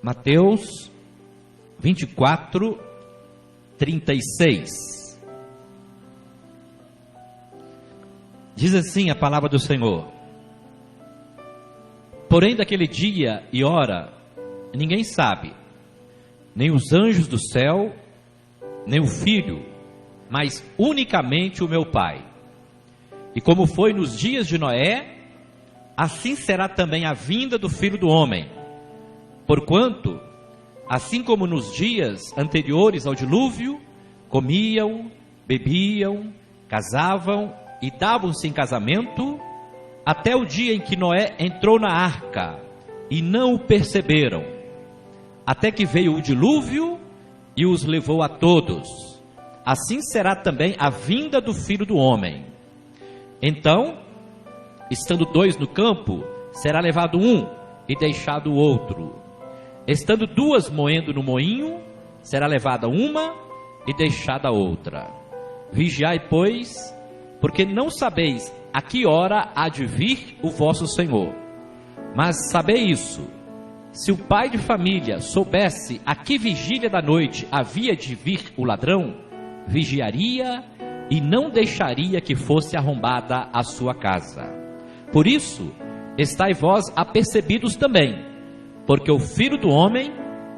Mateus 24, 36. Diz assim a palavra do Senhor: porém daquele dia e hora ninguém sabe, nem os anjos do céu, nem o Filho, mas unicamente o meu Pai. E como foi nos dias de Noé, assim será também a vinda do Filho do Homem. Porquanto, assim como nos dias anteriores ao dilúvio, comiam, bebiam, casavam e davam-se em casamento, até o dia em que Noé entrou na arca, e não o perceberam, até que veio o dilúvio e os levou a todos. Assim será também a vinda do Filho do Homem. Então, estando dois no campo, será levado um e deixado o outro. Estando duas moendo no moinho, será levada uma e deixada a outra. Vigiai, pois, porque não sabeis a que hora há de vir o vosso Senhor. Mas sabei isso: se o pai de família soubesse a que vigília da noite havia de vir o ladrão, vigiaria e não deixaria que fosse arrombada a sua casa. Por isso, estai vós apercebidos também, porque o Filho do Homem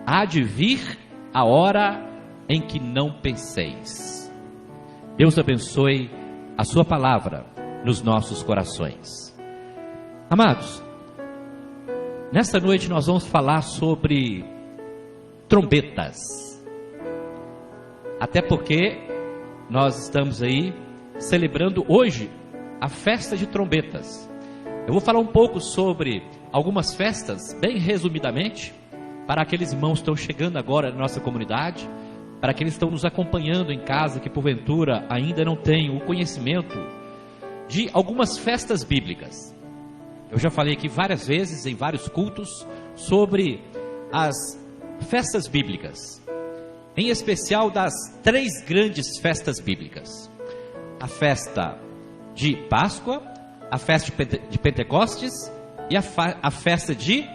há de vir a hora em que não penseis. Deus abençoe a sua palavra nos nossos corações. Amados, nesta noite nós vamos falar sobre trombetas. Até porque nós estamos aí celebrando hoje a festa de trombetas. Eu vou falar um pouco sobre algumas festas, bem resumidamente, para aqueles irmãos que estão chegando agora na nossa comunidade, para aqueles que estão nos acompanhando em casa, que porventura ainda não têm o conhecimento de algumas festas bíblicas. Eu já falei aqui várias vezes, em vários cultos, sobre as festas bíblicas, em especial das três grandes festas bíblicas: a festa de Páscoa, a festa de Pentecostes e a festa de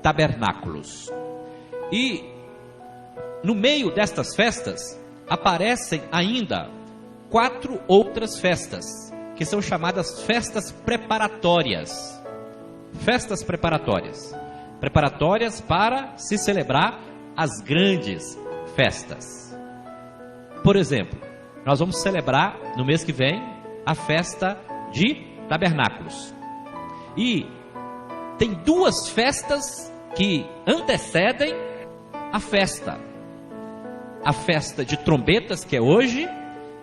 Tabernáculos. E no meio destas festas aparecem ainda 4 outras festas, que são chamadas festas preparatórias. Festas preparatórias. Preparatórias para se celebrar as grandes festas. Por exemplo, nós vamos celebrar no mês que vem a festa de Tabernáculos. E tem 2 festas que antecedem a festa. A festa de trombetas, que é hoje,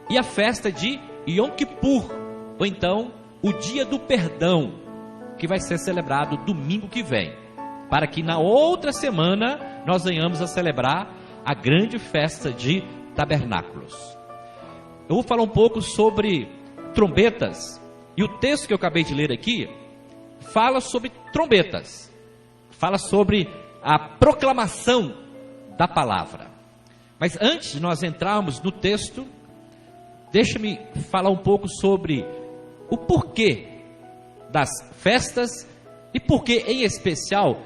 e a festa de Yom Kippur, ou então o dia do perdão, que vai ser celebrado domingo que vem, para que na outra semana nós venhamos a celebrar a grande festa de Tabernáculos. Eu vou falar um pouco sobre trombetas, e o texto que eu acabei de ler aqui fala sobre trombetas, fala sobre a proclamação da palavra. Mas antes de nós entrarmos no texto, deixa-me falar um pouco sobre o porquê das festas e porquê, em especial,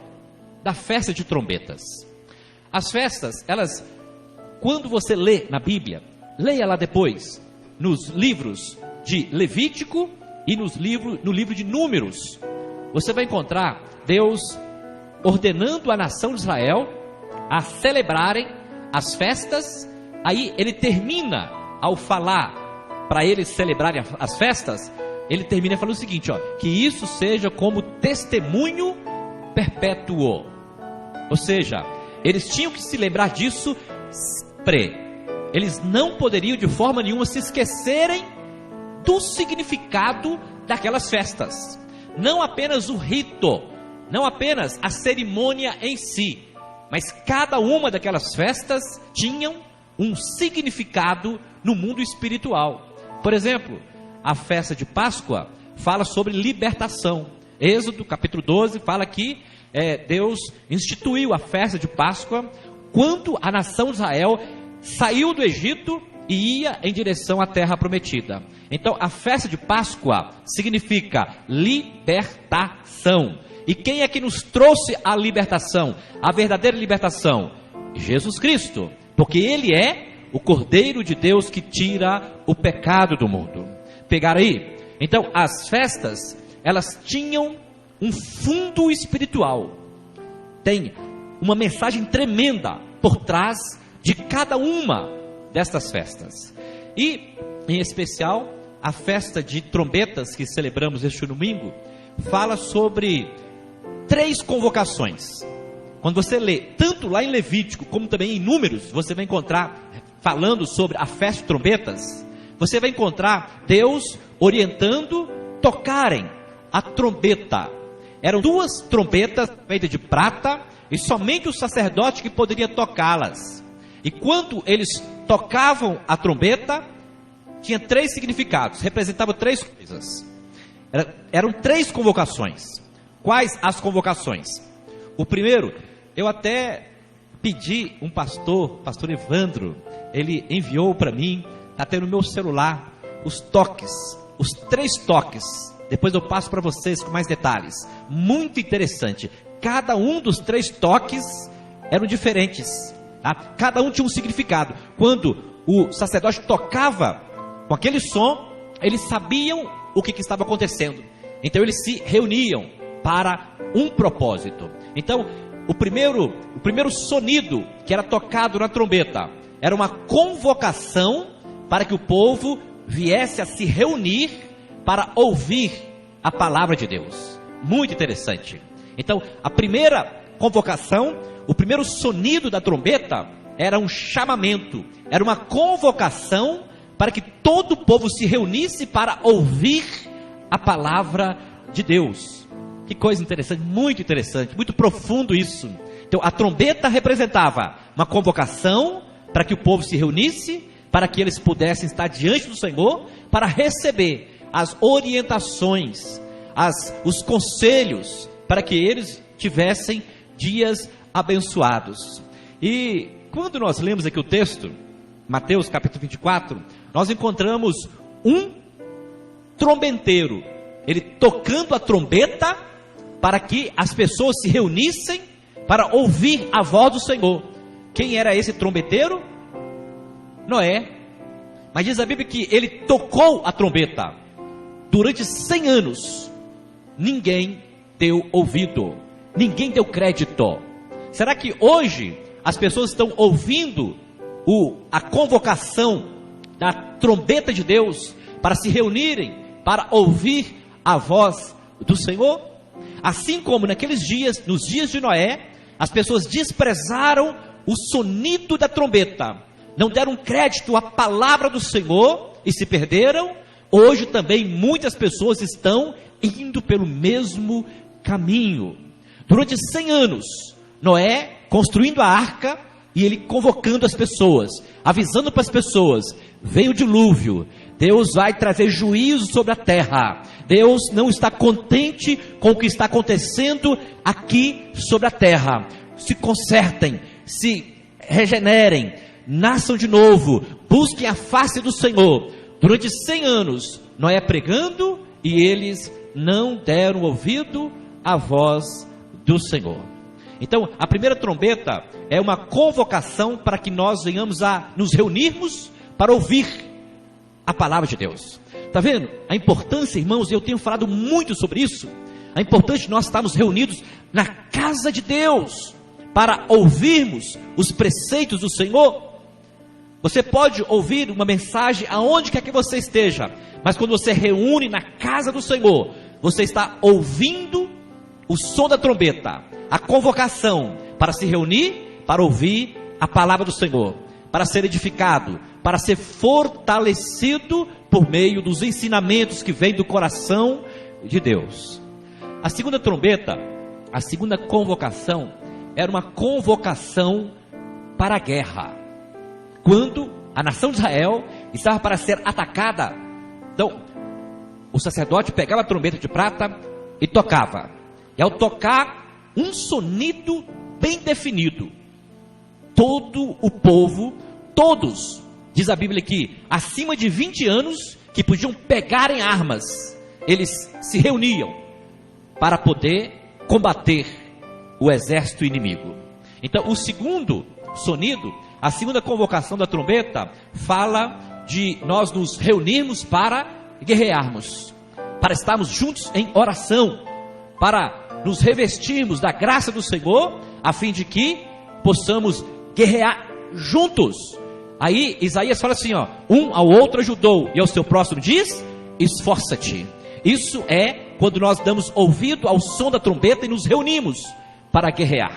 da festa de trombetas. As festas, elas, quando você lê na Bíblia, leia lá depois, nos livros de Levítico e no livro de Números, você vai encontrar Deus ordenando a nação de Israel a celebrarem as festas. Aí ele termina, ao falar para eles celebrarem as festas, ele termina falando o seguinte, que isso seja como testemunho perpétuo. Ou seja, eles tinham que se lembrar disso sempre. Eles não poderiam de forma nenhuma se esquecerem do significado daquelas festas. Não apenas o rito, não apenas a cerimônia em si, mas cada uma daquelas festas tinham um significado no mundo espiritual. Por exemplo, a festa de Páscoa fala sobre libertação. Êxodo capítulo 12 fala que Deus instituiu a festa de Páscoa quando a nação de Israel saiu do Egito e ia em direção à terra prometida. Então a festa de Páscoa significa libertação. E quem é que nos trouxe a libertação, a verdadeira libertação? Jesus Cristo, porque Ele é o Cordeiro de Deus que tira o pecado do mundo. Pegaram aí? Então, as festas, elas tinham um fundo espiritual. Tem uma mensagem tremenda por trás de cada uma destas festas. E, em especial, a festa de trombetas que celebramos este domingo, fala sobre 3 convocações. Quando você lê, tanto lá em Levítico, como também em Números, você vai encontrar, falando sobre a festa de trombetas, você vai encontrar Deus orientando tocarem a trombeta. Eram 2 trombetas feitas de prata, e somente o sacerdote que poderia tocá-las. E quando eles tocavam a trombeta, tinha 3 significados, representavam 3 coisas. Eram 3 convocações. Quais as convocações? O primeiro, eu até pedi um pastor Evandro, ele enviou para mim, está tendo no meu celular, os toques, os 3 toques. Depois eu passo para vocês com mais detalhes. Muito interessante. Cada um dos 3 toques eram diferentes. Tá? Cada um tinha um significado. Quando o sacerdote tocava com aquele som, eles sabiam o que estava acontecendo. Então eles se reuniam para um propósito. Então, o primeiro sonido que era tocado na trombeta era uma convocação para que o povo viesse a se reunir para ouvir a palavra de Deus. Muito interessante. Então, a primeira convocação, o primeiro sonido da trombeta era um chamamento, era uma convocação para que todo o povo se reunisse para ouvir a palavra de Deus. Que coisa interessante, muito profundo isso. Então, a trombeta representava uma convocação para que o povo se reunisse, para que eles pudessem estar diante do Senhor, para receber as orientações, os conselhos, para que eles tivessem dias abençoados. E quando nós lemos aqui o texto, Mateus capítulo 24, nós encontramos um trombeteiro, ele tocando a trombeta para que as pessoas se reunissem para ouvir a voz do Senhor. Quem era esse trombeteiro? Noé. Mas diz a Bíblia que ele tocou a trombeta. Durante 100 anos, ninguém deu ouvido, ninguém deu crédito. Será que hoje as pessoas estão ouvindo a convocação da trombeta de Deus para se reunirem, para ouvir a voz do Senhor? Assim como naqueles dias, nos dias de Noé, as pessoas desprezaram o sonido da trombeta, não deram crédito à palavra do Senhor e se perderam. Hoje também muitas pessoas estão indo pelo mesmo caminho. Durante 100 anos, Noé construindo a arca e ele convocando as pessoas, avisando para as pessoas: vem o dilúvio, Deus vai trazer juízo sobre a terra, Deus não está contente com o que está acontecendo aqui sobre a terra. Se consertem, se regenerem, nasçam de novo, busquem a face do Senhor. Durante 100 anos, Noé pregando, e eles não deram ouvido à voz do Senhor. Então, a primeira trombeta é uma convocação para que nós venhamos a nos reunirmos para ouvir a palavra de Deus. Está vendo? A importância, irmãos, eu tenho falado muito sobre isso, a importância de nós estarmos reunidos na casa de Deus, para ouvirmos os preceitos do Senhor. Você pode ouvir uma mensagem aonde quer que você esteja, mas quando você reúne na casa do Senhor, você está ouvindo o som da trombeta, a convocação para se reunir, para ouvir a palavra do Senhor, para ser edificado, para ser fortalecido por meio dos ensinamentos que vêm do coração de Deus. A segunda trombeta, a segunda convocação, era uma convocação para a guerra. Quando a nação de Israel estava para ser atacada, então o sacerdote pegava a trombeta de prata e tocava. E ao tocar um sonido bem definido, todo o povo, todos, diz a Bíblia aqui, acima de 20 anos, que podiam pegar em armas, eles se reuniam para poder combater o exército inimigo. Então, o segundo sonido, a segunda convocação da trombeta, fala de nós nos reunirmos para guerrearmos, para estarmos juntos em oração, para nos revestirmos da graça do Senhor, a fim de que possamos guerrear juntos. Aí Isaías fala assim, ó, um ao outro ajudou, e ao seu próximo diz, esforça-te. Isso é quando nós damos ouvido ao som da trombeta e nos reunimos para guerrear.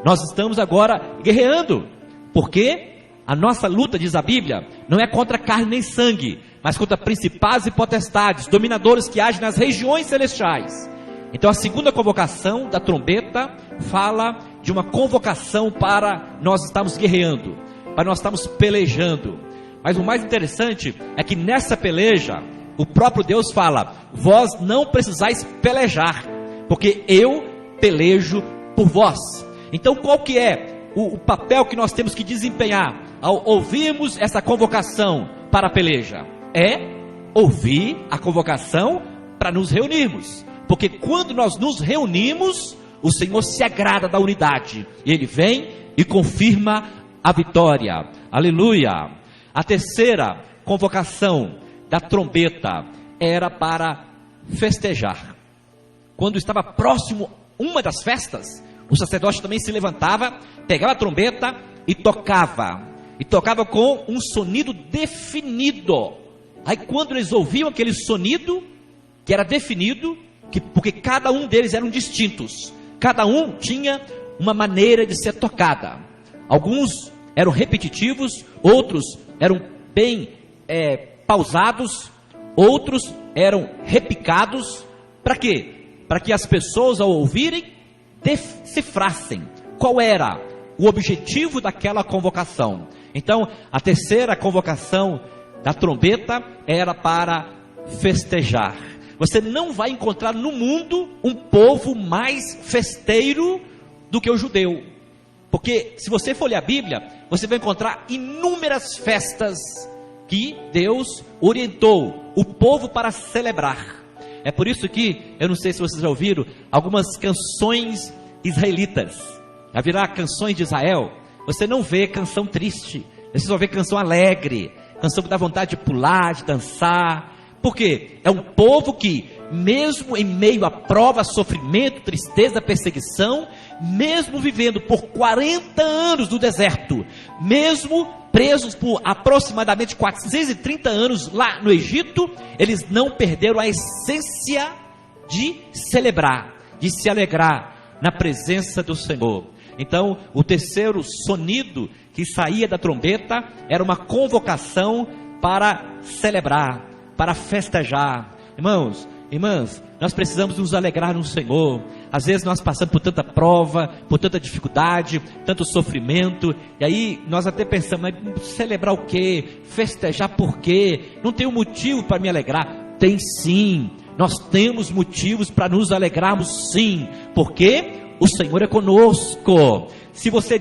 Nós estamos agora guerreando, porque a nossa luta, diz a Bíblia, não é contra carne nem sangue, mas contra principados e potestades, dominadores que agem nas regiões celestiais. Então a segunda convocação da trombeta fala de uma convocação para nós estarmos guerreando, para nós estarmos pelejando. Mas o mais interessante é que nessa peleja, o próprio Deus fala, vós não precisais pelejar, porque eu pelejo por vós. Então qual que é o papel que nós temos que desempenhar ao ouvirmos essa convocação para a peleja? É ouvir a convocação para nos reunirmos, porque quando nós nos reunimos, o Senhor se agrada da unidade, e Ele vem e confirma a vitória. Aleluia! A terceira convocação da trombeta era para festejar. Quando estava próximo uma das festas, o sacerdote também se levantava, pegava a trombeta e tocava com um sonido definido. Aí quando eles ouviam aquele sonido, que era definido, porque cada um deles eram distintos, cada um tinha uma maneira de ser tocada. Alguns eram repetitivos, outros eram bem pausados, outros eram repicados. Para quê? Para que as pessoas ao ouvirem decifrassem qual era o objetivo daquela convocação. Então a terceira convocação da trombeta era para festejar. Você não vai encontrar no mundo um povo mais festeiro do que o judeu, porque se você for ler a Bíblia, você vai encontrar inúmeras festas que Deus orientou o povo para celebrar. É por isso que, eu não sei se vocês já ouviram, algumas canções israelitas, já virar canções de Israel, você não vê canção triste, você só vê canção alegre, canção que dá vontade de pular, de dançar. Por quê? É um povo que, mesmo em meio à prova, sofrimento, tristeza, perseguição, mesmo vivendo por 40 anos no deserto, mesmo presos por aproximadamente 430 anos lá no Egito, eles não perderam a essência de celebrar, de se alegrar na presença do Senhor. Então, o terceiro sonido que saía da trombeta era uma convocação para celebrar, para festejar. Irmãos, irmãs, nós precisamos nos alegrar no Senhor. Às vezes nós passamos por tanta prova, por tanta dificuldade, tanto sofrimento, e aí nós até pensamos, mas celebrar o quê? Festejar por quê? Não tem um motivo para me alegrar. Tem sim, nós temos motivos para nos alegrarmos sim, porque o Senhor é conosco. Se você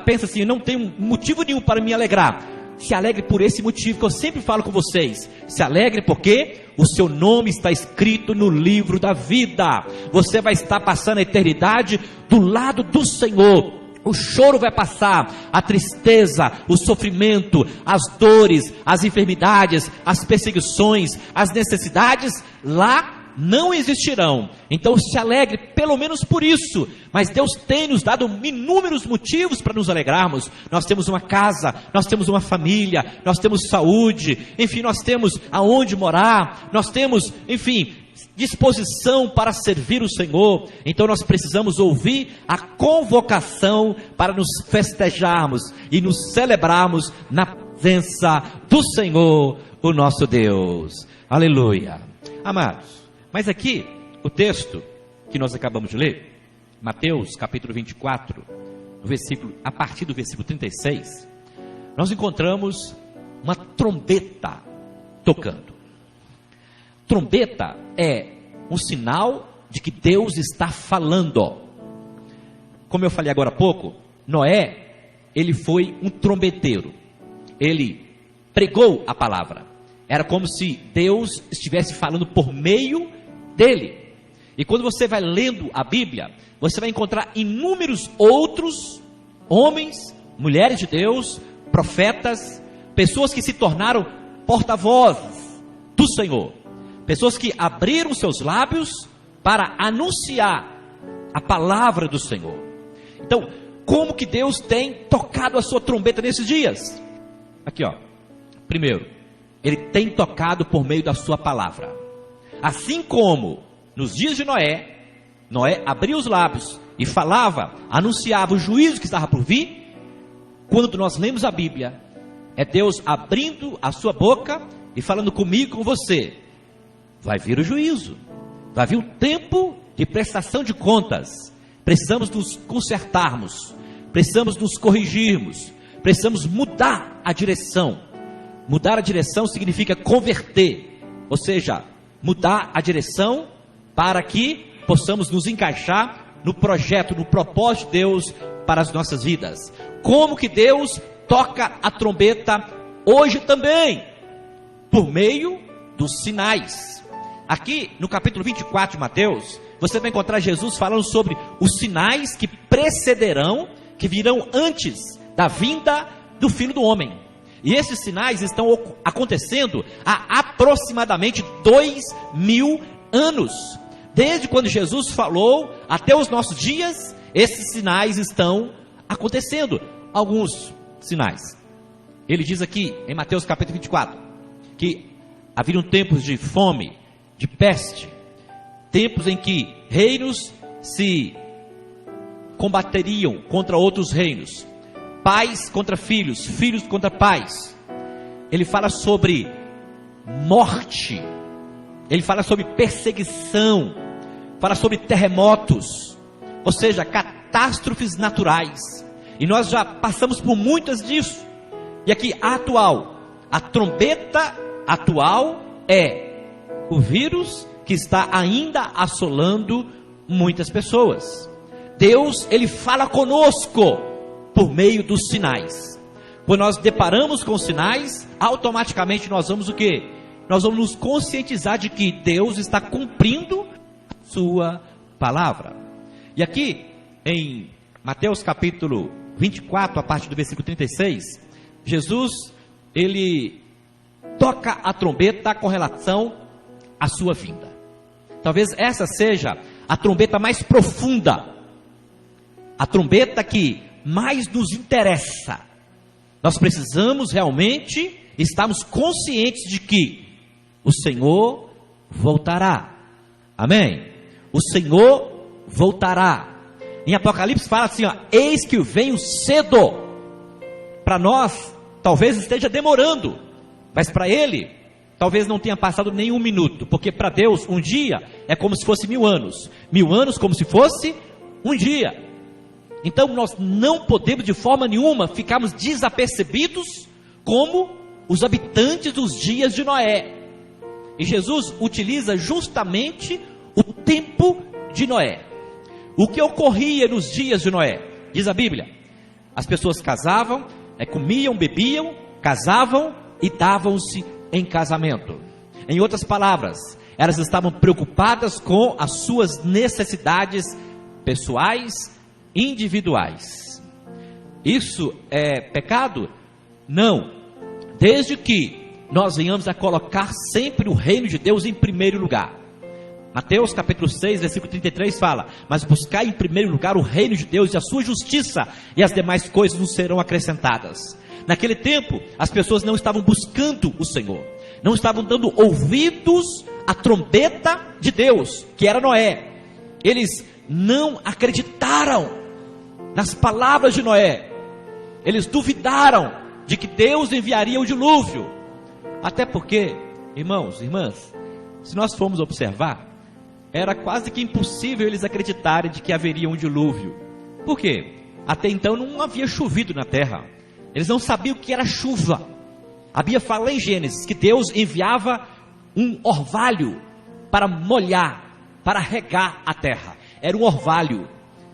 pensa assim, não tem motivo nenhum para me alegrar, se alegre por esse motivo que eu sempre falo com vocês. Se alegre porque o seu nome está escrito no livro da vida. Você vai estar passando a eternidade do lado do Senhor. O choro vai passar, a tristeza, o sofrimento, as dores, as enfermidades, as perseguições, as necessidades lá não existirão. Então se alegre pelo menos por isso. Mas Deus tem nos dado inúmeros motivos para nos alegrarmos. Nós temos uma casa, nós temos uma família, nós temos saúde, enfim, nós temos aonde morar, nós temos, enfim, disposição para servir o Senhor. Então nós precisamos ouvir a convocação para nos festejarmos e nos celebrarmos na presença do Senhor, o nosso Deus. Aleluia. Amados, mas aqui, o texto que nós acabamos de ler, Mateus capítulo 24, a partir do versículo 36, nós encontramos uma trombeta tocando. Trombeta é um sinal de que Deus está falando. Como eu falei agora há pouco, Noé, ele foi um trombeteiro, ele pregou a palavra, era como se Deus estivesse falando por meio dele. E quando você vai lendo a Bíblia, você vai encontrar inúmeros outros homens, mulheres de Deus, profetas, pessoas que se tornaram porta-vozes do Senhor, pessoas que abriram seus lábios para anunciar a palavra do Senhor. Então, como que Deus tem tocado a sua trombeta nesses dias? Aqui, ó. Primeiro, Ele tem tocado por meio da sua palavra. Assim como nos dias de Noé, Noé abria os lábios e falava, anunciava o juízo que estava por vir. Quando nós lemos a Bíblia, é Deus abrindo a sua boca e falando comigo, com você. Vai vir o juízo, vai vir o tempo de prestação de contas. Precisamos nos consertarmos, precisamos nos corrigirmos, precisamos mudar a direção. Mudar a direção significa converter, ou seja, mudar a direção para que possamos nos encaixar no projeto, no propósito de Deus para as nossas vidas. Como que Deus toca a trombeta hoje também? Por meio dos sinais. Aqui no capítulo 24 de Mateus, você vai encontrar Jesus falando sobre os sinais que precederão, que virão antes da vinda do Filho do Homem. E esses sinais estão acontecendo há aproximadamente 2000 anos. Desde quando Jesus falou até os nossos dias, esses sinais estão acontecendo. Alguns sinais. Ele diz aqui em Mateus capítulo 24, que haveriam tempos de fome, de peste, tempos em que reinos se combateriam contra outros reinos, pais contra filhos, filhos contra pais. Ele fala sobre morte, ele fala sobre perseguição, fala sobre terremotos, ou seja, catástrofes naturais. E nós já passamos por muitas disso. E aqui a trombeta atual é o vírus que está ainda assolando muitas pessoas. Deus, Ele fala conosco por meio dos sinais. Quando nós deparamos com sinais, automaticamente nós vamos o quê? Nós vamos nos conscientizar de que Deus está cumprindo a sua palavra. E aqui em Mateus capítulo 24, a partir do versículo 36, Jesus, Ele toca a trombeta com relação à sua vinda. Talvez essa seja a trombeta mais profunda, a trombeta que mais nos interessa. Nós precisamos realmente estarmos conscientes de que o Senhor voltará. Amém? O Senhor voltará. Em Apocalipse fala assim, ó, eis que venho cedo. Para nós, talvez esteja demorando, mas para Ele, talvez não tenha passado nem um minuto, porque para Deus, um dia é como se fosse 1000 anos. 1000 anos como se fosse um dia. Então nós não podemos de forma nenhuma ficarmos desapercebidos como os habitantes dos dias de Noé. E Jesus utiliza justamente o tempo de Noé. O que ocorria nos dias de Noé? Diz a Bíblia, as pessoas casavam, comiam, bebiam, casavam e davam-se em casamento. Em outras palavras, elas estavam preocupadas com as suas necessidades pessoais, individuais. Isso é pecado? Não. Desde que nós venhamos a colocar sempre o reino de Deus em primeiro lugar. Mateus capítulo 6, versículo 33 fala, mas buscai em primeiro lugar o reino de Deus e a sua justiça, e as demais coisas nos serão acrescentadas. Naquele tempo, as pessoas não estavam buscando o Senhor, não estavam dando ouvidos à trombeta de Deus, que era Noé. Eles não acreditaram nas palavras de Noé, eles duvidaram de que Deus enviaria o dilúvio. Até porque, irmãos, irmãs, se nós formos observar, era quase que impossível eles acreditarem de que haveria um dilúvio. Por quê? Até então não havia chovido na terra. Eles não sabiam o que era chuva. A Bíblia fala em Gênesis que Deus enviava um orvalho para molhar, para regar a terra. Era um orvalho.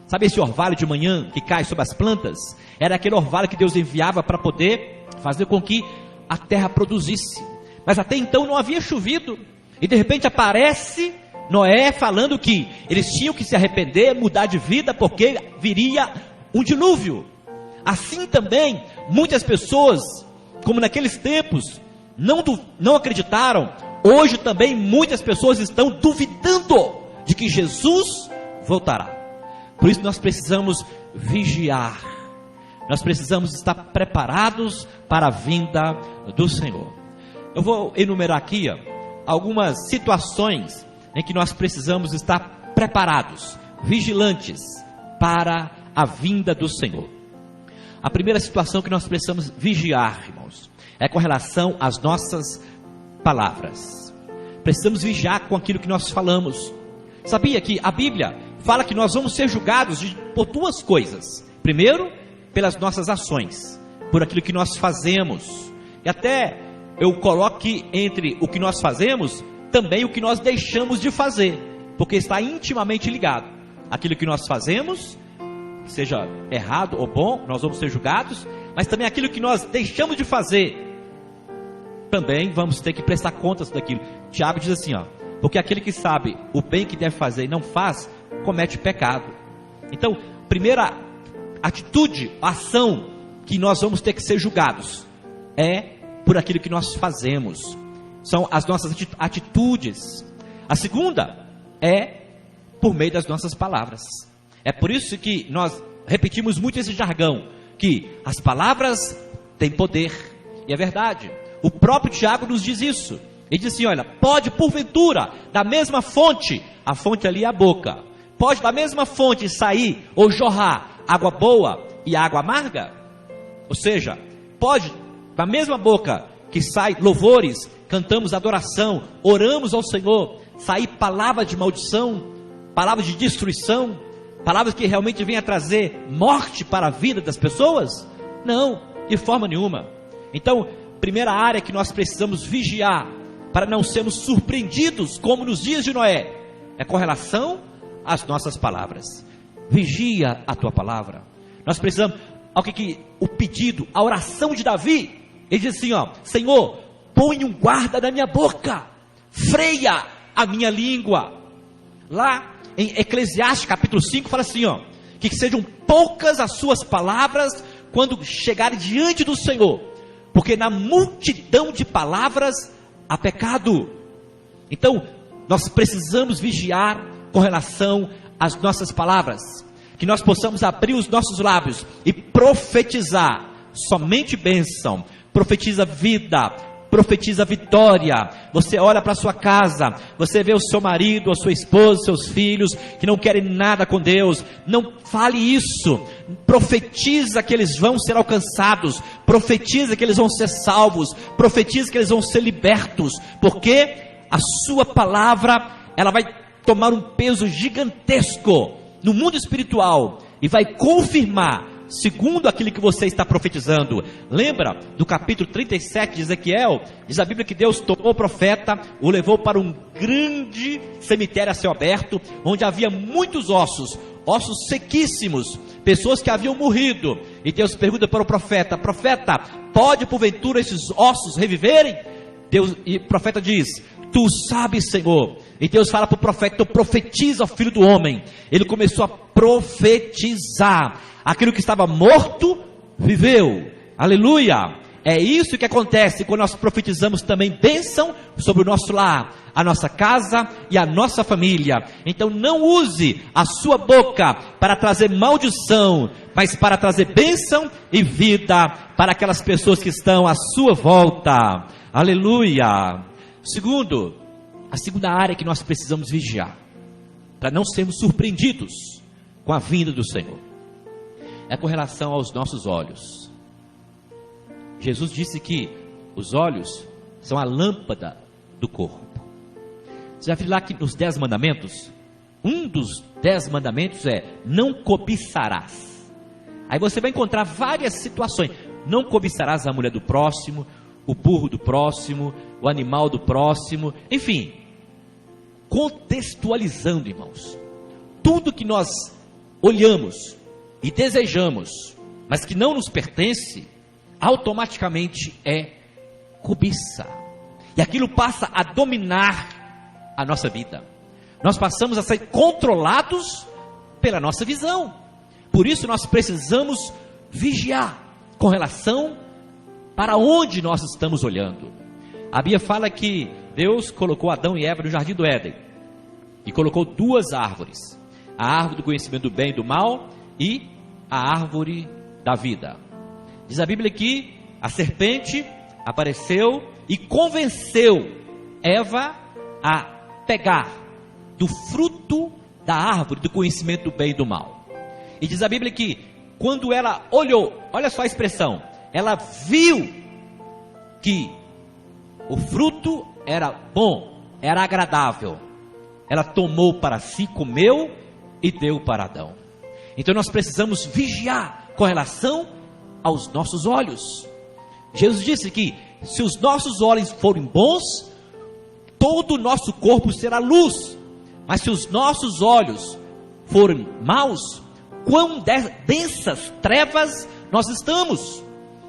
Sabe esse orvalho de manhã que cai sobre as plantas? Era aquele orvalho que Deus enviava para poder fazer com que a terra produzisse. Mas até então não havia chovido. E de repente aparece Noé falando que eles tinham que se arrepender, mudar de vida, porque viria um dilúvio. Assim também, muitas pessoas, como naqueles tempos, não acreditaram. Hoje também muitas pessoas estão duvidando de que Jesus voltará. Por isso nós precisamos vigiar. Nós precisamos estar preparados para a vinda do Senhor. Eu vou enumerar aqui algumas situações em que nós precisamos estar preparados, vigilantes para a vinda do Senhor. A primeira situação que nós precisamos vigiar, irmãos, é com relação às nossas palavras. Precisamos vigiar com aquilo que nós falamos. Sabia que a Bíblia fala que nós vamos ser julgados por duas coisas. Primeiro, pelas nossas ações, por aquilo que nós fazemos. E até eu coloco aqui entre o que nós fazemos, também o que nós deixamos de fazer, porque está intimamente ligado. Aquilo que nós fazemos, seja errado ou bom, nós vamos ser julgados, mas também aquilo que nós deixamos de fazer, também vamos ter que prestar contas daquilo. Tiago diz assim, porque aquele que sabe o bem que deve fazer e não faz, comete pecado. Então, primeira atitude, ação que nós vamos ter que ser julgados, é por aquilo que nós fazemos. São as nossas atitudes. A segunda é por meio das nossas palavras. É por isso que nós repetimos muito esse jargão, que as palavras têm poder. E é verdade. O próprio Tiago nos diz isso. Ele diz assim, olha, pode porventura, da mesma fonte, a fonte ali é a boca, pode da mesma fonte sair ou jorrar água boa e água amarga? Ou seja, pode da mesma boca que sai louvores, cantamos adoração, oramos ao Senhor, sair palavra de maldição, palavras de destruição, palavras que realmente venham a trazer morte para a vida das pessoas? Não, de forma nenhuma. Então, primeira área que nós precisamos vigiar, para não sermos surpreendidos, como nos dias de Noé, é com relação às nossas palavras. Vigia a tua palavra. Nós precisamos, o pedido, a oração de Davi, ele diz assim, Senhor, põe um guarda na minha boca, freia a minha língua. Lá em Eclesiastes capítulo 5 fala assim, que sejam poucas as suas palavras quando chegarem diante do Senhor, porque na multidão de palavras há pecado. Então nós precisamos vigiar com relação às nossas palavras, que nós possamos abrir os nossos lábios e profetizar somente bênção, profetiza vida, profetiza vitória. Você olha para a sua casa, você vê o seu marido, a sua esposa, seus filhos, que não querem nada com Deus, não fale isso, profetiza que eles vão ser alcançados, profetiza que eles vão ser salvos, profetiza que eles vão ser libertos, porque a sua palavra, ela vai tomar um peso gigantesco no mundo espiritual, e vai confirmar, segundo aquilo que você está profetizando. Lembra do capítulo 37 de Ezequiel? Diz a Bíblia que Deus tomou o profeta, o levou para um grande cemitério a céu aberto, onde havia muitos ossos sequíssimos, pessoas que haviam morrido, e Deus pergunta para o profeta, pode porventura esses ossos reviverem? E o profeta diz, tu sabes, Senhor. E Deus fala para o profeta, então profetiza ao filho do homem. Ele começou a profetizar, aquilo que estava morto, viveu, aleluia. É isso que acontece quando nós profetizamos também bênção sobre o nosso lar, a nossa casa e a nossa família. Então não use a sua boca para trazer maldição, mas para trazer bênção e vida para aquelas pessoas que estão à sua volta, aleluia. Segundo, a segunda área que nós precisamos vigiar, para não sermos surpreendidos com a vinda do Senhor, é com relação aos nossos olhos. Jesus disse que os olhos são a lâmpada do corpo. Você já viu lá que nos 10 mandamentos, um dos 10 mandamentos é, não cobiçarás. Aí você vai encontrar várias situações, não cobiçarás a mulher do próximo, o burro do próximo, o animal do próximo, enfim, contextualizando, irmãos, tudo que nós olhamos e desejamos, mas que não nos pertence, automaticamente é cobiça, e aquilo passa a dominar a nossa vida. Nós passamos a ser controlados pela nossa visão. Por isso nós precisamos vigiar com relação para onde nós estamos olhando. A Bíblia fala que Deus colocou Adão e Eva no jardim do Éden e colocou duas árvores: a árvore do conhecimento do bem e do mal e a árvore da vida. Diz a Bíblia que a serpente apareceu e convenceu Eva a pegar do fruto da árvore do conhecimento do bem e do mal. E diz a Bíblia que quando ela olhou, olha só a expressão, ela viu que o fruto era bom, era agradável, ela tomou para si, comeu e deu para Adão. Então nós precisamos vigiar com relação aos nossos olhos. Jesus disse que se os nossos olhos forem bons, todo o nosso corpo será luz. Mas se os nossos olhos forem maus, quão densas trevas nós estamos.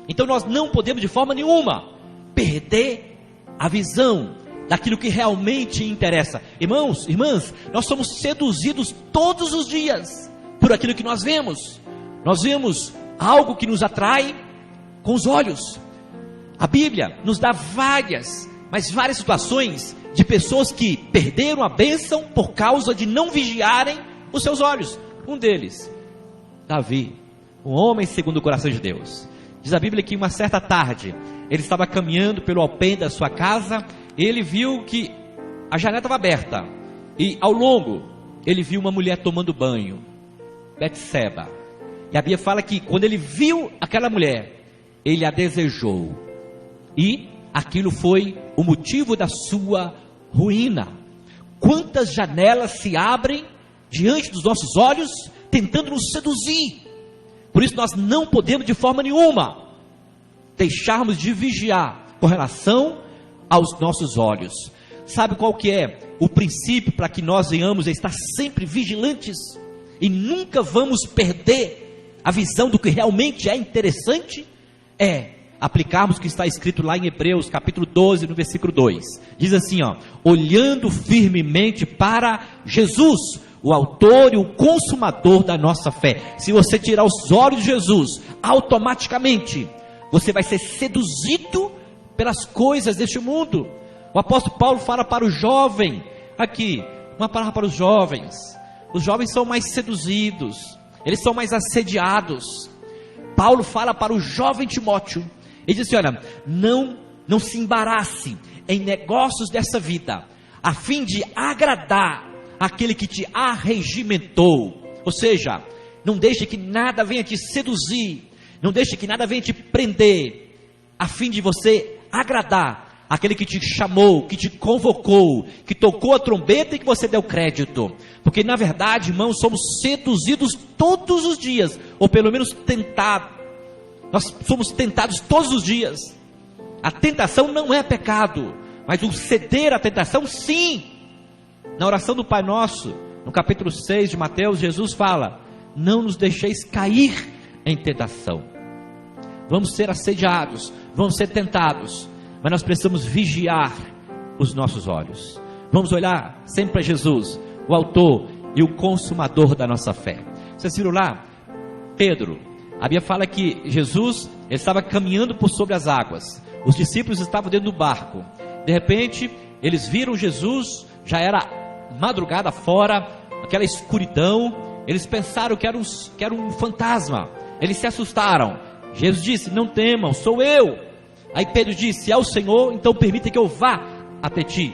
Então nós não podemos de forma nenhuma perder a visão daquilo que realmente interessa. Irmãos, irmãs, nós somos seduzidos todos os dias por aquilo que nós vemos. Nós vemos algo que nos atrai com os olhos. A Bíblia nos dá várias situações de pessoas que perderam a bênção por causa de não vigiarem os seus olhos. Um deles, Davi, um homem segundo o coração de Deus. Diz a Bíblia que uma certa tarde, ele estava caminhando pelo alpendre da sua casa, e ele viu que a janela estava aberta, e ao longo, ele viu uma mulher tomando banho, Betseba. E a Bíblia fala que quando ele viu aquela mulher, ele a desejou, e aquilo foi o motivo da sua ruína. Quantas janelas se abrem diante dos nossos olhos, tentando nos seduzir. Por isso nós não podemos de forma nenhuma deixarmos de vigiar com relação aos nossos olhos. Sabe qual que é o princípio para que nós venhamos a estar sempre vigilantes e nunca vamos perder a visão do que realmente é interessante? É aplicarmos o que está escrito lá em Hebreus capítulo 12, no versículo 2. Diz assim, olhando firmemente para Jesus, o autor e o consumador da nossa fé. Se você tirar os olhos de Jesus, automaticamente você vai ser seduzido pelas coisas deste mundo. O apóstolo Paulo fala para o jovem, aqui, uma palavra para os jovens. Os jovens são mais seduzidos, eles são mais assediados. Paulo fala para o jovem Timóteo, ele diz assim, olha, não se embarace em negócios dessa vida, a fim de agradar aquele que te arregimentou. Ou seja, não deixe que nada venha te seduzir, não deixe que nada venha te prender, a fim de você agradar aquele que te chamou, que te convocou, que tocou a trombeta e que você deu crédito. Porque na verdade, irmãos, somos seduzidos todos os dias, ou pelo menos tentados. Nós somos tentados todos os dias. A tentação não é pecado, mas o ceder à tentação, sim. Na oração do Pai Nosso, no capítulo 6 de Mateus, Jesus fala, não nos deixeis cair em tentação. Vamos ser assediados, vamos ser tentados, mas nós precisamos vigiar os nossos olhos. Vamos olhar sempre para Jesus, o autor e o consumador da nossa fé. Vocês viram lá? Pedro, a Bíblia fala que Jesus, ele estava caminhando por sobre as águas. Os discípulos estavam dentro do barco. De repente, eles viram Jesus, já era madrugada fora, aquela escuridão. Eles pensaram que era um fantasma. Eles se assustaram. Jesus disse, não temam, sou eu. Aí Pedro disse, é o Senhor, então permita que eu vá até ti.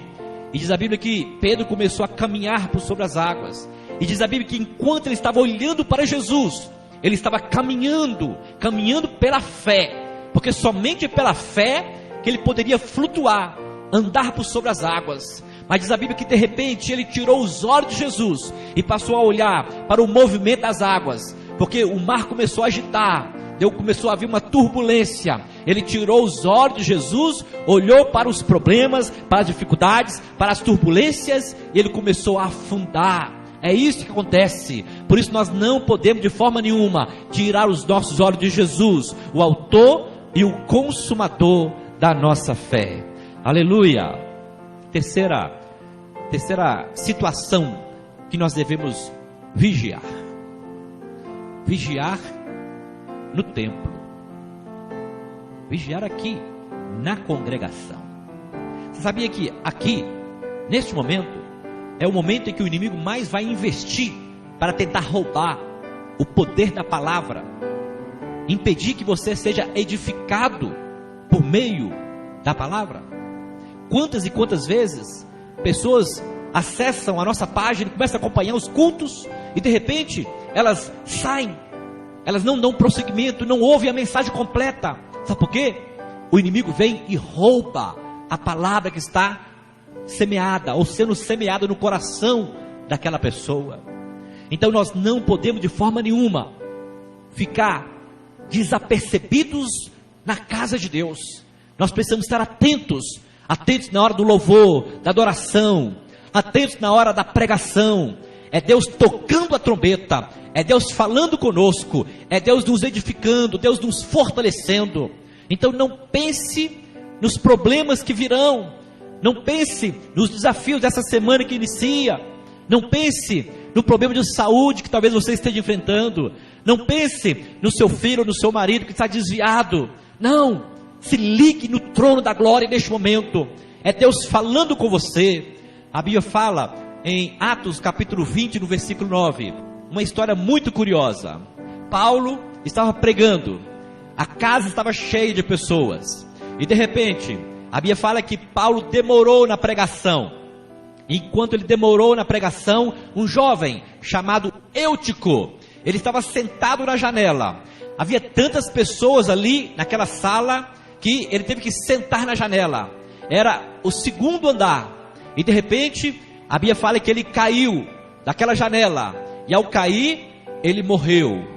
E diz a Bíblia que Pedro começou a caminhar por sobre as águas. E diz a Bíblia que enquanto ele estava olhando para Jesus, ele estava caminhando pela fé, porque somente pela fé que ele poderia flutuar, andar por sobre as águas. Mas diz a Bíblia que de repente ele tirou os olhos de Jesus e passou a olhar para o movimento das águas, porque o mar começou a agitar, começou a haver uma turbulência. Ele tirou os olhos de Jesus, olhou para os problemas, para as dificuldades, para as turbulências, e ele começou a afundar. É isso que acontece. Por isso nós não podemos de forma nenhuma tirar os nossos olhos de Jesus, o autor e o consumador da nossa fé. Aleluia. Terceira terceira situação que nós devemos vigiar. Vigiar no templo. Vigiar aqui na congregação. Você sabia que aqui, neste momento, é o momento em que o inimigo mais vai investir para tentar roubar o poder da palavra, impedir que você seja edificado por meio da palavra? Quantas e quantas vezes pessoas acessam a nossa página e começam a acompanhar os cultos e de repente elas saem, elas não dão prosseguimento, não ouvem a mensagem completa. Sabe por quê? O inimigo vem e rouba a palavra que está semeada ou sendo semeada no coração daquela pessoa. Então nós não podemos de forma nenhuma ficar desapercebidos na casa de Deus. Nós precisamos estar atentos na hora do louvor, da adoração, atentos na hora da pregação. É Deus tocando a trombeta, é Deus falando conosco, é Deus nos edificando, Deus nos fortalecendo. Então não pense nos problemas que virão, não pense nos desafios dessa semana que inicia, não pense no problema de saúde que talvez você esteja enfrentando, não pense no seu filho ou no seu marido que está desviado. Não, se ligue no trono da glória neste momento. É Deus falando com você. A Bíblia fala em Atos capítulo 20, no versículo 9, uma história muito curiosa. Paulo estava pregando, a casa estava cheia de pessoas, e de repente, a Bíblia fala que Paulo demorou na pregação. Enquanto ele demorou na pregação, um jovem chamado Eutico, ele estava sentado na janela. Havia tantas pessoas ali naquela sala, que ele teve que sentar na janela. Era o segundo andar, e de repente, a Bíblia fala que ele caiu daquela janela, e ao cair, ele morreu.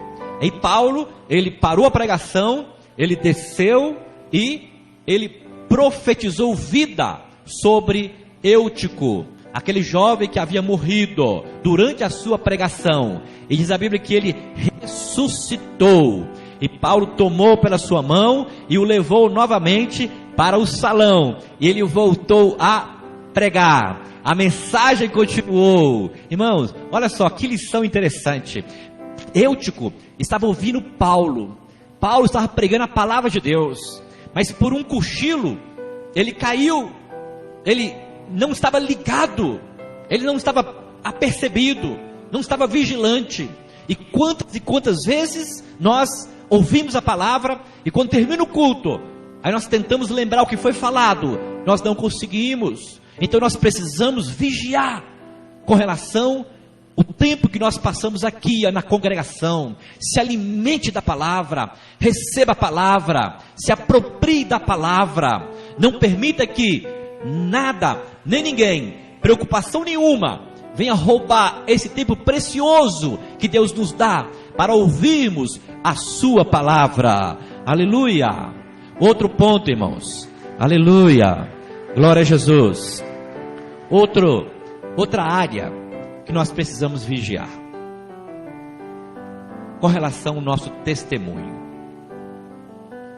E Paulo, ele parou a pregação, ele desceu, e ele profetizou vida sobre Eutico, aquele jovem que havia morrido durante a sua pregação. E diz a Bíblia que ele ressuscitou, e Paulo tomou pela sua mão e o levou novamente para o salão, e ele voltou a pregar. A mensagem continuou. Irmãos, olha só que lição interessante. Eutico estava ouvindo Paulo estava pregando a palavra de Deus, mas por um cochilo, ele caiu, ele não estava ligado, ele não estava apercebido, não estava vigilante. E quantas vezes nós ouvimos a palavra, e quando termina o culto, aí nós tentamos lembrar o que foi falado, nós não conseguimos. Então nós precisamos vigiar com relação ao tempo que nós passamos aqui na congregação. Se alimente da palavra, receba a palavra, se aproprie da palavra. Não permita que nada, nem ninguém, preocupação nenhuma, venha roubar esse tempo precioso que Deus nos dá para ouvirmos a sua palavra. Aleluia. Outro ponto, irmãos. Aleluia. Glória a Jesus. Outra área que nós precisamos vigiar, com relação ao nosso testemunho.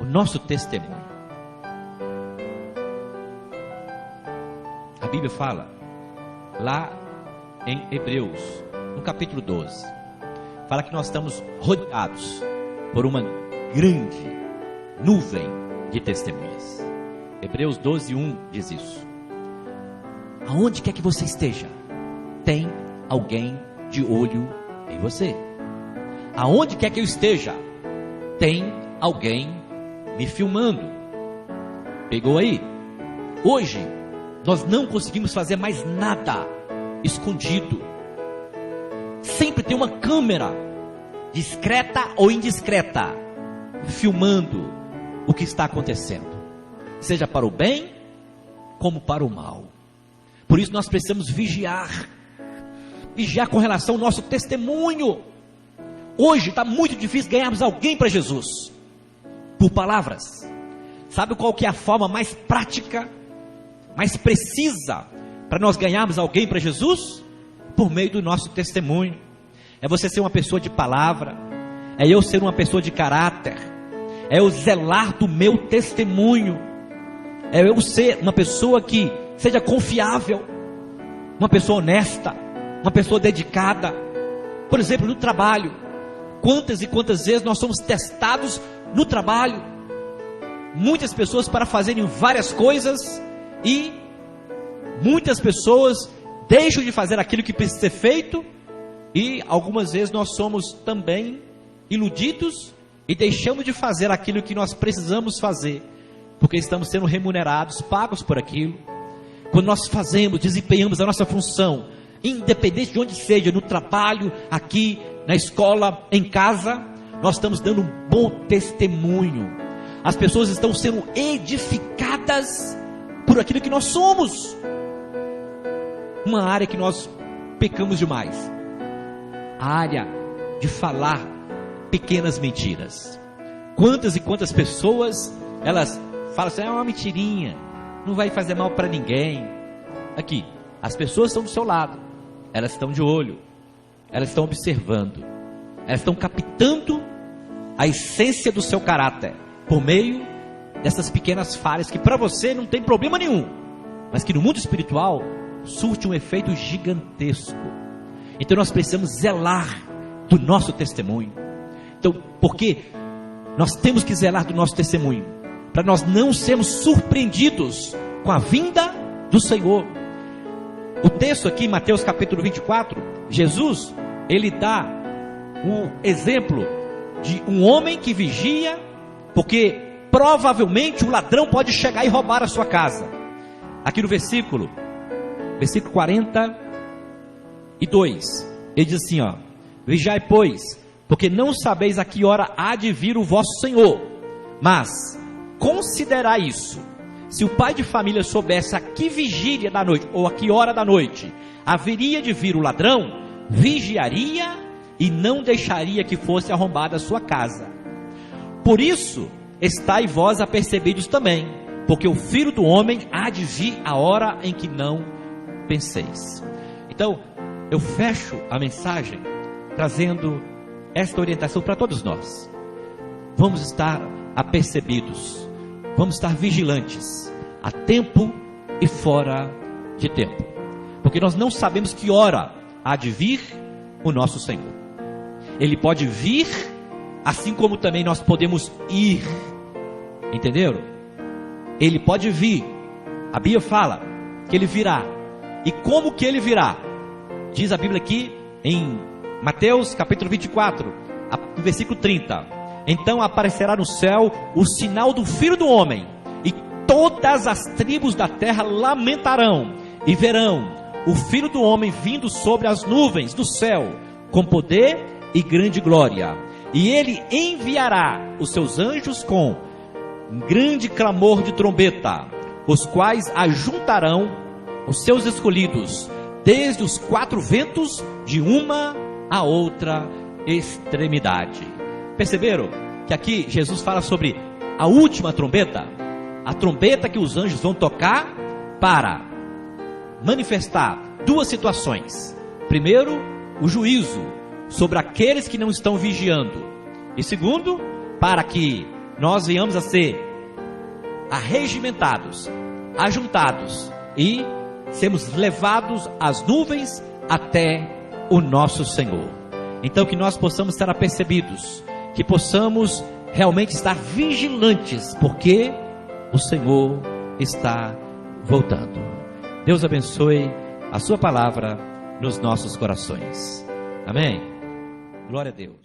O nosso testemunho. A Bíblia fala, lá em Hebreus, no capítulo 12, fala que nós estamos rodeados por uma grande nuvem de testemunhas. Hebreus 12:1 diz isso. Aonde quer que você esteja, tem alguém de olho em você. Aonde quer que eu esteja, tem alguém me filmando. Pegou aí? Hoje, nós não conseguimos fazer mais nada escondido. Sempre tem uma câmera, discreta ou indiscreta, filmando o que está acontecendo, seja para o bem, como para o mal. Por isso nós precisamos vigiar com relação ao nosso testemunho. Hoje está muito difícil ganharmos alguém para Jesus por palavras. Sabe qual que é a forma mais prática, mais precisa para nós ganharmos alguém para Jesus? Por meio do nosso testemunho. É você ser uma pessoa de palavra, é eu ser uma pessoa de caráter, é eu zelar do meu testemunho, é eu ser uma pessoa que seja confiável. uma pessoa honesta, uma pessoa dedicada. Por exemplo, no trabalho, quantas e quantas vezes nós somos testados no trabalho, muitas pessoas para fazerem várias coisas, e muitas pessoas deixam de fazer aquilo que precisa ser feito, e algumas vezes nós somos também iludidos e deixamos de fazer aquilo que nós precisamos fazer, porque estamos sendo remunerados, pagos por aquilo. Quando nós fazemos, desempenhamos a nossa função, independente de onde seja, no trabalho, aqui, na escola, em casa, nós estamos dando um bom testemunho. As pessoas estão sendo edificadas por aquilo que nós somos. Uma área que nós pecamos demais, a área de falar pequenas mentiras. Quantas e quantas pessoas, elas falam assim, é uma mentirinha, não vai fazer mal para ninguém. Aqui, as pessoas estão do seu lado, elas estão de olho, elas estão observando, elas estão captando a essência do seu caráter, por meio dessas pequenas falhas, que para você não tem problema nenhum, mas que no mundo espiritual surte um efeito gigantesco. Então nós precisamos zelar do nosso testemunho. Então, porque nós temos que zelar do nosso testemunho, para nós não sermos surpreendidos com a vinda do Senhor. O texto aqui, Mateus capítulo 24, Jesus, ele dá o exemplo de um homem que vigia, porque provavelmente o ladrão pode chegar e roubar a sua casa. Aqui no versículo 42, ele diz assim, ó: vigiai, pois, porque não sabeis a que hora há de vir o vosso Senhor. Mas considerai isso: se o pai de família soubesse a que vigília da noite, ou a que hora da noite haveria de vir o ladrão, vigiaria e não deixaria que fosse arrombada a sua casa. Por isso estai vós apercebidos também, porque o Filho do Homem há de vir a hora em que não penseis. Então, eu fecho a mensagem trazendo esta orientação para todos nós. Vamos estar apercebidos, vamos estar vigilantes, a tempo e fora de tempo, porque nós não sabemos que hora há de vir o nosso Senhor. Ele pode vir, assim como também nós podemos ir. Entenderam? Ele pode vir. A Bíblia fala que ele virá. E como que ele virá? Diz a Bíblia aqui em Mateus capítulo 24, versículo 30. Então aparecerá no céu o sinal do Filho do Homem, e todas as tribos da terra lamentarão, e verão o Filho do Homem vindo sobre as nuvens do céu, com poder e grande glória. E ele enviará os seus anjos com um grande clamor de trombeta, os quais ajuntarão os seus escolhidos desde os quatro ventos, de uma a outra extremidade. Perceberam que aqui Jesus fala sobre a última trombeta, a trombeta que os anjos vão tocar para manifestar duas situações. Primeiro, o juízo sobre aqueles que não estão vigiando, e segundo, para que nós venhamos a ser arregimentados, ajuntados e sermos levados às nuvens até o nosso Senhor. Então que nós possamos estar apercebidos, que possamos realmente estar vigilantes, porque o Senhor está voltando. Deus abençoe a sua palavra nos nossos corações. Amém? Glória a Deus.